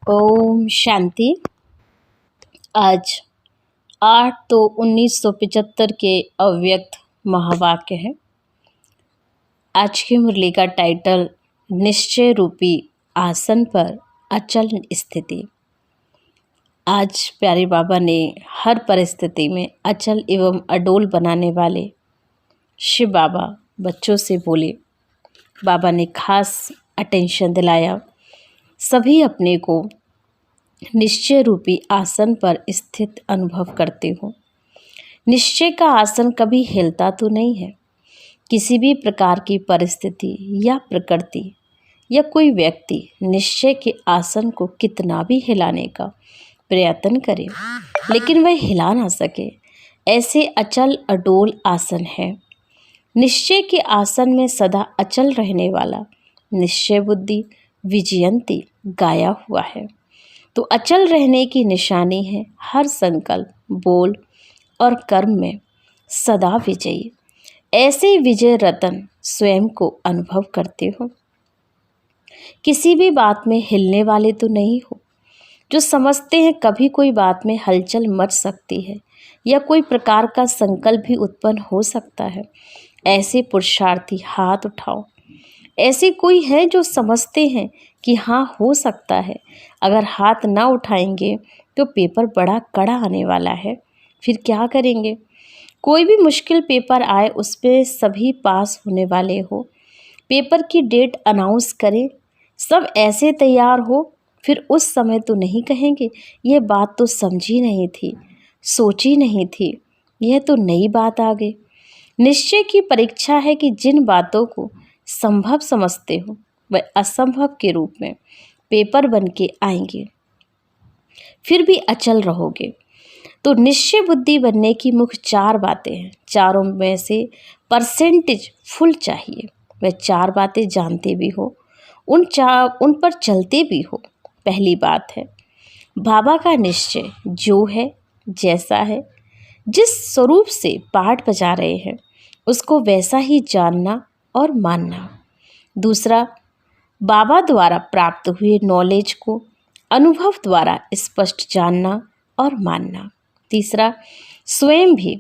ओम शांति। आज 8/2/1975 के अव्यक्त महावाक्य है। आज की मुरली का टाइटल निश्चय रूपी आसन पर अचल स्थिति। आज प्यारे बाबा ने हर परिस्थिति में अचल एवं अडोल बनाने वाले शिव बाबा बच्चों से बोले। बाबा ने खास अटेंशन दिलाया, सभी अपने को निश्चय रूपी आसन पर स्थित अनुभव करते हो। निश्चय का आसन कभी हिलता तो नहीं है। किसी भी प्रकार की परिस्थिति या प्रकृति या कोई व्यक्ति निश्चय के आसन को कितना भी हिलाने का प्रयत्न करे, लेकिन वह हिला ना सके, ऐसे अचल अडोल आसन है। निश्चय के आसन में सदा अचल रहने वाला निश्चय बुद्धि विजयंती गाया हुआ है। तो अचल रहने की निशानी है हर संकल्प, बोल और कर्म में सदा विजयी। ऐसे विजय रतन स्वयं को अनुभव करते हो। किसी भी बात में हिलने वाले तो नहीं हो, जो समझते हैं कभी कोई बात में हलचल मच सकती है या कोई प्रकार का संकल्प भी उत्पन्न हो सकता है। ऐसे पुरुषार्थी हाथ उठाओ। ऐसे कोई है जो समझते हैं कि हाँ हो सकता है। अगर हाथ ना उठाएंगे तो पेपर बड़ा कड़ा आने वाला है, फिर क्या करेंगे? कोई भी मुश्किल पेपर आए उस पर सभी पास होने वाले हो। पेपर की डेट अनाउंस करें, सब ऐसे तैयार हो, फिर उस समय तो नहीं कहेंगे यह बात तो समझी नहीं थी, सोची नहीं थी, यह तो नई बात आ गई। निश्चय की परीक्षा है कि जिन बातों को संभव समझते हो वह असंभव के रूप में पेपर बन के आएंगे, फिर भी अचल रहोगे। तो निश्चय बुद्धि बनने की मुख्य 4 बातें हैं। चारों में से परसेंटेज फुल चाहिए। वह 4 बातें जानते भी हो, उन पर चलते भी हो। पहली बात है बाबा का निश्चय जो है, जैसा है, जिस स्वरूप से पाठ बजा रहे हैं उसको वैसा ही जानना और मानना। दूसरा, बाबा द्वारा प्राप्त हुए नॉलेज को अनुभव द्वारा स्पष्ट जानना और मानना। तीसरा, स्वयं भी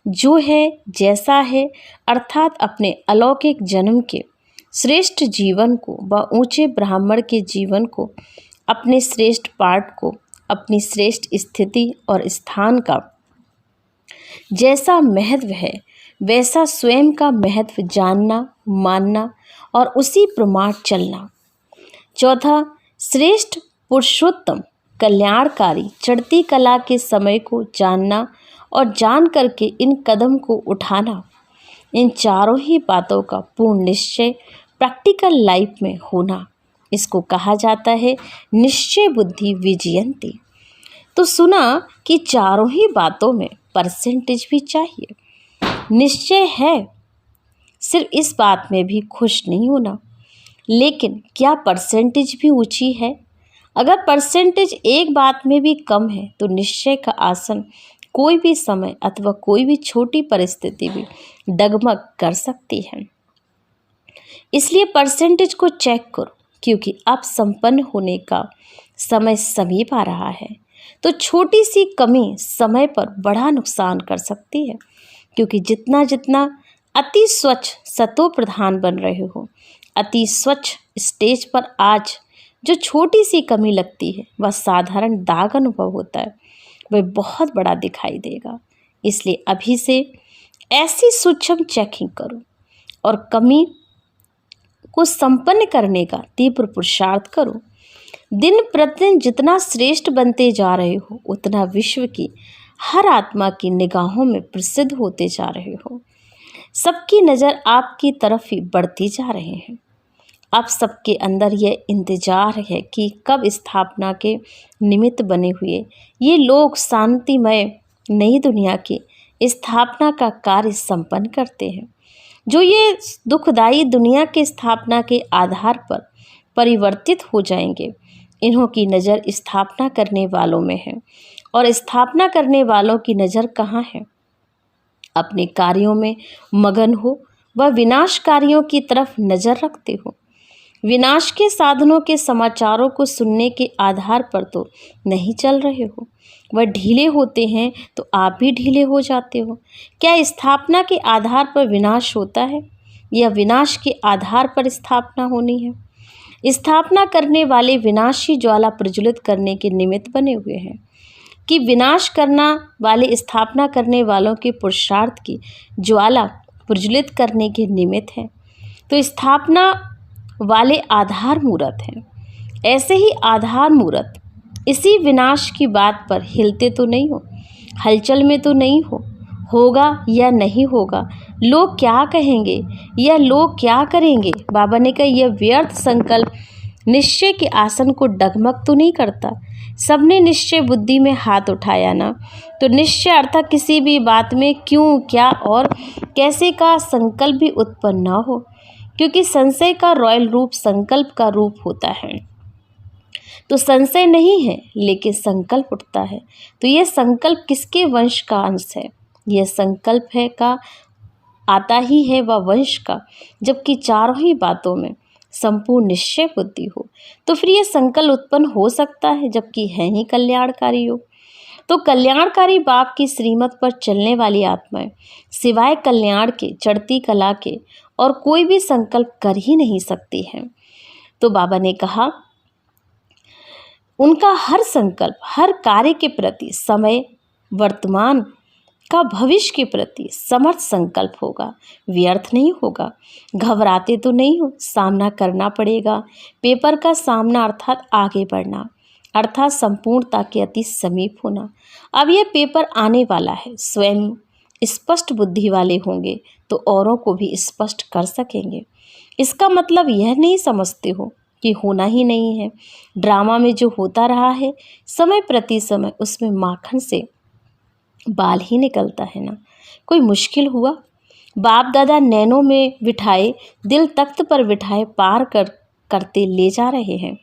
जो है जैसा है, अर्थात अपने अलौकिक जन्म के श्रेष्ठ जीवन को व ऊंचे ब्राह्मण के जीवन को, अपने श्रेष्ठ पाठ को, अपनी श्रेष्ठ स्थिति और स्थान का जैसा महत्व है वैसा स्वयं का महत्व जानना, मानना और उसी प्रमाण चलना। चौथा, श्रेष्ठ पुरुषोत्तम कल्याणकारी चढ़ती कला के समय को जानना और जान करके इन कदम को उठाना। इन चारों ही बातों का पूर्ण निश्चय प्रैक्टिकल लाइफ में होना, इसको कहा जाता है निश्चय बुद्धि विजयंती। तो सुना कि चारों ही बातों में परसेंटेज भी चाहिए। निश्चय है, सिर्फ इस बात में भी खुश नहीं होना, लेकिन क्या परसेंटेज भी ऊंची है? अगर परसेंटेज एक बात में भी कम है तो निश्चय का आसन कोई भी समय अथवा कोई भी छोटी परिस्थिति भी डगमग कर सकती है। इसलिए परसेंटेज को चेक करो, क्योंकि अब संपन्न होने का समय समीप आ रहा है। तो छोटी सी कमी समय पर बड़ा नुकसान कर सकती है, क्योंकि जितना जितना अति स्वच्छ सतो प्रधान बन रहे हो, अति स्वच्छ स्टेज पर आज जो छोटी सी कमी लगती है वह साधारण दाग अनुभव होता है, वह बहुत बड़ा दिखाई देगा। इसलिए अभी से ऐसी सूक्ष्म चेकिंग करो और कमी को संपन्न करने का तीव्र पुरुषार्थ करो। दिन प्रतिदिन जितना श्रेष्ठ बनते जा रहे हो उतना विश्व की हर आत्मा की निगाहों में प्रसिद्ध होते जा रहे हो। सबकी नज़र आपकी तरफ ही बढ़ती जा रहे हैं। अब सबके अंदर यह इंतजार है कि कब स्थापना के निमित्त बने हुए ये लोग शांतिमय नई दुनिया की स्थापना का कार्य संपन्न करते हैं, जो ये दुखदायी दुनिया की स्थापना के आधार पर परिवर्तित हो जाएंगे। इन्हों की नज़र स्थापना करने वालों में है, और स्थापना करने वालों की नज़र कहाँ है? अपने कार्यों में मगन हो व विनाशकारियों की तरफ नज़र रखते हो। विनाश के साधनों के समाचारों को सुनने के आधार पर तो नहीं चल रहे हो। वह ढीले होते हैं तो आप भी ढीले हो जाते हो। क्या स्थापना के आधार पर विनाश होता है या विनाश के आधार पर स्थापना होनी है? स्थापना करने वाले विनाशी ज्वाला प्रज्वलित करने के निमित्त बने हुए हैं कि विनाश करना वाले स्थापना करने वालों के पुरुषार्थ की ज्वाला प्रज्वलित करने के निमित्त है। तो स्थापना वाले आधार मूर्त हैं। ऐसे ही आधार मूर्त इसी विनाश की बात पर हिलते तो नहीं हो, हलचल में तो नहीं हो, होगा या नहीं होगा, लोग क्या कहेंगे या लोग क्या करेंगे। बाबा ने कहा यह व्यर्थ संकल्प निश्चय के आसन को डगमग तो नहीं करता। सबने निश्चय बुद्धि में हाथ उठाया ना, तो निश्चय अर्थात किसी भी बात में क्यों, क्या और कैसे का संकल्प भी उत्पन्न न हो, क्योंकि संशय का रॉयल रूप संकल्प का रूप होता है। तो संशय नहीं है लेकिन संकल्प उठता है। तो यह संकल्प किसके वंश का अंश है? यह संकल्प है का आता ही है वह वंश का, जबकि चारों ही बातों में संपूर्ण निश्चय बुद्धि हो। तो फिर यह संकल्प उत्पन्न हो सकता है जबकि है ही कल्याणकारी हो। तो कल्याणकारी बाप की श्रीमत पर चलने वाली आत्माएं सिवाय कल्याण के, चढ़ती कला के और कोई भी संकल्प कर ही नहीं सकती हैं। तो बाबा ने कहा उनका हर संकल्प हर कार्य के प्रति समय वर्तमान का भविष्य के प्रति समर्थ संकल्प होगा, व्यर्थ नहीं होगा। घबराते तो नहीं हो, सामना करना पड़ेगा। पेपर का सामना अर्थात आगे बढ़ना, अर्थात संपूर्णता के अति समीप होना। अब यह पेपर आने वाला है, स्वयं स्पष्ट बुद्धि वाले होंगे तो औरों को भी स्पष्ट कर सकेंगे। इसका मतलब यह नहीं समझते हो कि होना ही नहीं है। ड्रामा में जो होता रहा है समय प्रति समय उसमें माखन से बाल ही निकलता है ना। कोई मुश्किल हुआ? बाप दादा नैनों में बिठाए, दिल तख्त पर बिठाए पार करते ले जा रहे हैं।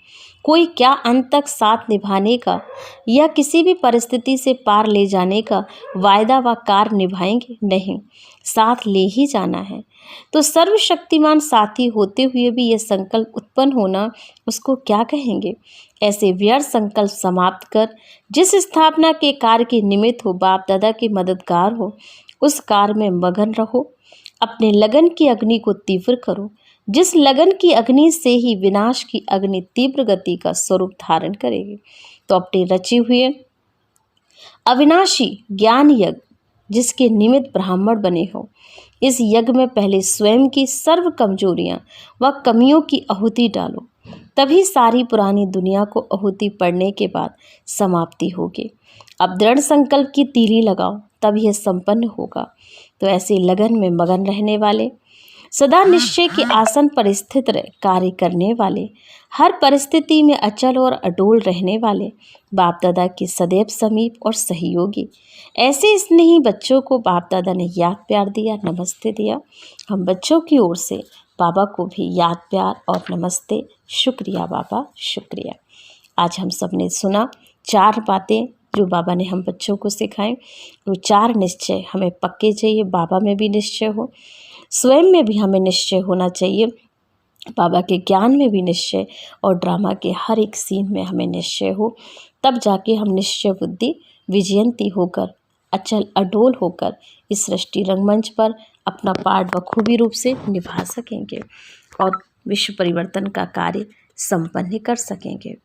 कोई क्या अंत तक साथ निभाने का या किसी भी परिस्थिति से पार ले जाने का वायदा व कार्य निभाएंगे? नहीं, साथ ले ही जाना है। तो सर्वशक्तिमान साथी होते हुए भी यह संकल्प उत्पन्न होना, उसको क्या कहेंगे? ऐसे व्यर्थ संकल्प समाप्त कर जिस स्थापना के कार्य के निमित्त हो, बाप दादा के मददगार हो, उस कार्य में मगन रहो। अपने लगन की अग्नि को तीव्र करो। जिस लगन की अग्नि से ही विनाश की अग्नि तीव्र गति का स्वरूप धारण करेगी। तो अपने रचे हुए अविनाशी ज्ञान यज्ञ जिसके निमित्त ब्राह्मण बने हो, इस यज्ञ में पहले स्वयं की सर्व कमजोरियां व कमियों की आहुति डालो, तभी सारी पुरानी दुनिया को आहुति पड़ने के बाद समाप्ति होगी। अब दृढ़ संकल्प की तीली लगाओ, तब यह संपन्न होगा। तो ऐसे लगन में मगन रहने वाले, सदा निश्चय के आसन पर स्थित रह कार्य करने वाले, हर परिस्थिति में अचल और अडोल रहने वाले, बाप दादा के सदैव समीप और सहयोगी, ऐसे स्नेही बच्चों को बाप दादा ने याद प्यार दिया, नमस्ते दिया। हम बच्चों की ओर से बाबा को भी याद प्यार और नमस्ते, शुक्रिया बाबा, शुक्रिया। आज हम सब ने सुना 4 बातें जो बाबा ने हम बच्चों को सिखाएं। वो 4 निश्चय हमें पक्के चाहिए, बाबा में भी निश्चय हो, स्वयं में भी हमें निश्चय होना चाहिए, बाबा के ज्ञान में भी निश्चय, और ड्रामा के हर एक सीन में हमें निश्चय हो। तब जाके हम निश्चय बुद्धि विजयंती होकर, अचल अडोल होकर इस सृष्टि रंगमंच पर अपना पार्ट बखूबी रूप से निभा सकेंगे और विश्व परिवर्तन का कार्य संपन्न कर सकेंगे।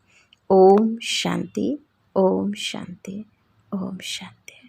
ओम शांति, ओम शांति, ओम शांति।